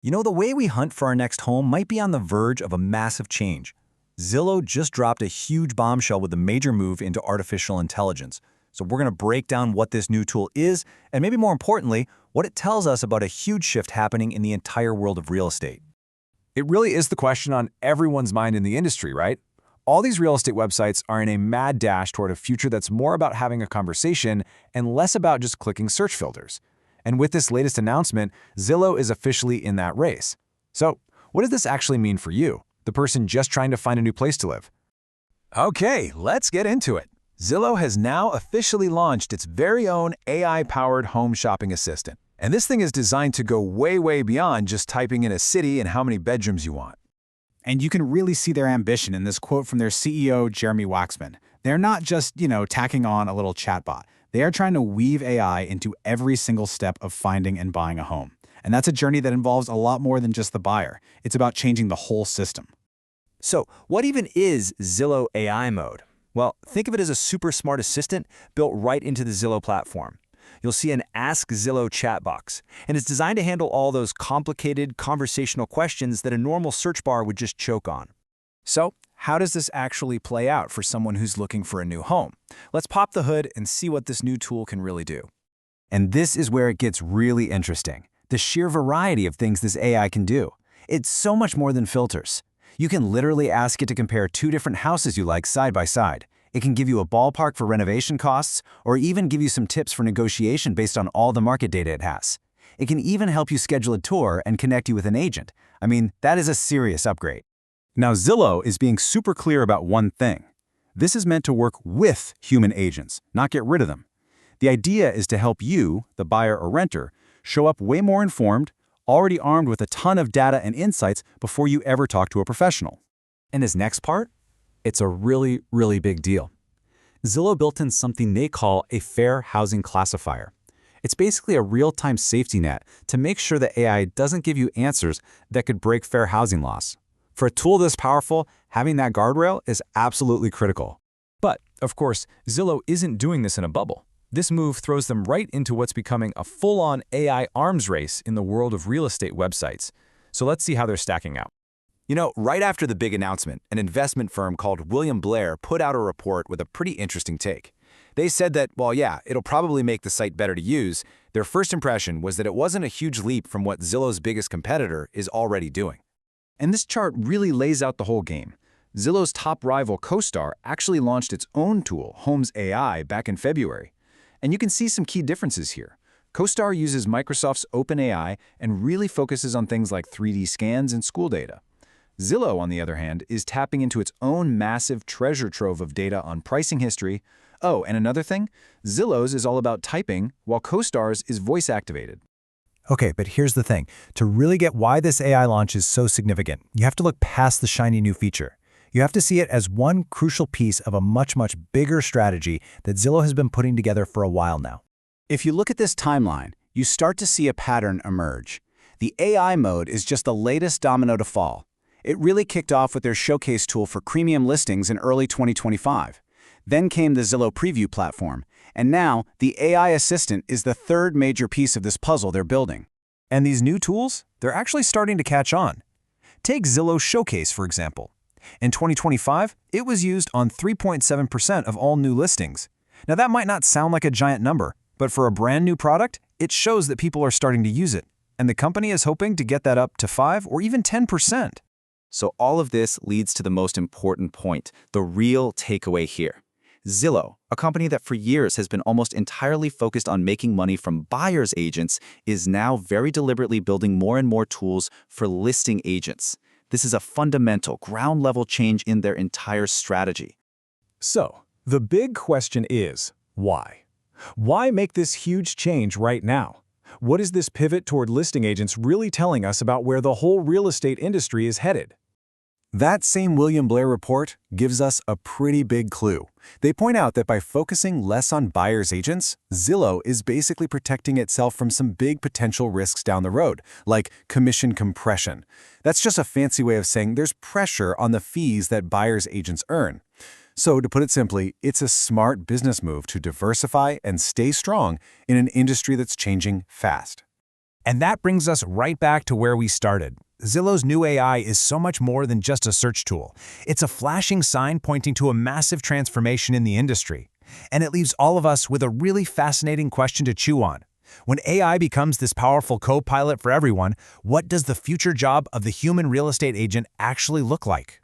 You know, the way we hunt for our next home might be on the verge of a massive change. Zillow just dropped a huge bombshell with a major move into artificial intelligence. So we're going to break down what this new tool is, and maybe more importantly, what it tells us about a huge shift happening in the entire world of real estate. It really is the question on everyone's mind in the industry, right? All these real estate websites are in a mad dash toward a future that's more about having a conversation and less about just clicking search filters. And with this latest announcement, Zillow is officially in that race. So, what does this actually mean for you, the person just trying to find a new place to live? Okay, let's get into it. Zillow has now officially launched its very own AI-powered home shopping assistant. And this thing is designed to go way, way beyond just typing in a city and how many bedrooms you want. And you can really see their ambition in this quote from their CEO, Jeremy Waxman. They're not just, tacking on a little chatbot. They are trying to weave AI into every single step of finding and buying a home. And that's a journey that involves a lot more than just the buyer. It's about changing the whole system. So, what even is Zillow AI Mode? Well, think of it as a super smart assistant built right into the Zillow platform. You'll see an Ask Zillow chat box, and it's designed to handle all those complicated conversational questions that a normal search bar would just choke on. So, how does this actually play out for someone who's looking for a new home? Let's pop the hood and see what this new tool can really do. And this is where it gets really interesting. The sheer variety of things this AI can do. It's so much more than filters. You can literally ask it to compare two different houses you like side by side. It can give you a ballpark for renovation costs, or even give you some tips for negotiation based on all the market data it has. It can even help you schedule a tour and connect you with an agent. I mean, that is a serious upgrade. Now, Zillow is being super clear about one thing. This is meant to work with human agents, not get rid of them. The idea is to help you, the buyer or renter, show up way more informed, already armed with a ton of data and insights before you ever talk to a professional. And this next part? It's a really, really big deal. Zillow built in something they call a fair housing classifier. It's basically a real-time safety net to make sure that AI doesn't give you answers that could break fair housing laws. For a tool this powerful, having that guardrail is absolutely critical. But, of course, Zillow isn't doing this in a bubble. This move throws them right into what's becoming a full-on AI arms race in the world of real estate websites. So let's see how they're stacking out. You know, right after the big announcement, an investment firm called William Blair put out a report with a pretty interesting take. They said that, well, yeah, it'll probably make the site better to use. Their first impression was that it wasn't a huge leap from what Zillow's biggest competitor is already doing. And this chart really lays out the whole game. Zillow's top rival CoStar actually launched its own tool, Homes AI, back in February. And you can see some key differences here. CoStar uses Microsoft's OpenAI and really focuses on things like 3D scans and school data. Zillow, on the other hand, is tapping into its own massive treasure trove of data on pricing history. Oh, and another thing, Zillow's is all about typing, while CoStar's is voice-activated. Okay, but here's the thing. To really get why this AI launch is so significant, you have to look past the shiny new feature. You have to see it as one crucial piece of a much, much bigger strategy that Zillow has been putting together for a while now. If you look at this timeline, you start to see a pattern emerge. The AI mode is just the latest domino to fall. It really kicked off with their showcase tool for premium listings in early 2025. Then came the Zillow Preview platform, and now the AI assistant is the third major piece of this puzzle they're building. And these new tools, they're actually starting to catch on. Take Zillow Showcase, for example. In 2025, it was used on 3.7% of all new listings. Now that might not sound like a giant number, but for a brand new product, it shows that people are starting to use it. And the company is hoping to get that up to 5 or even 10%. So all of this leads to the most important point, the real takeaway here. Zillow, a company that for years has been almost entirely focused on making money from buyers' agents, is now very deliberately building more and more tools for listing agents. This is a fundamental, ground-level change in their entire strategy. So, the big question is, why? Why make this huge change right now? What is this pivot toward listing agents really telling us about where the whole real estate industry is headed? That same William Blair report gives us a pretty big clue. They point out that by focusing less on buyer's agents, Zillow is basically protecting itself from some big potential risks down the road, like commission compression. That's just a fancy way of saying there's pressure on the fees that buyer's agents earn. So to put it simply, it's a smart business move to diversify and stay strong in an industry that's changing fast. And that brings us right back to where we started. Zillow's new AI is so much more than just a search tool. It's a flashing sign pointing to a massive transformation in the industry. And it leaves all of us with a really fascinating question to chew on. When AI becomes this powerful co-pilot for everyone, what does the future job of the human real estate agent actually look like?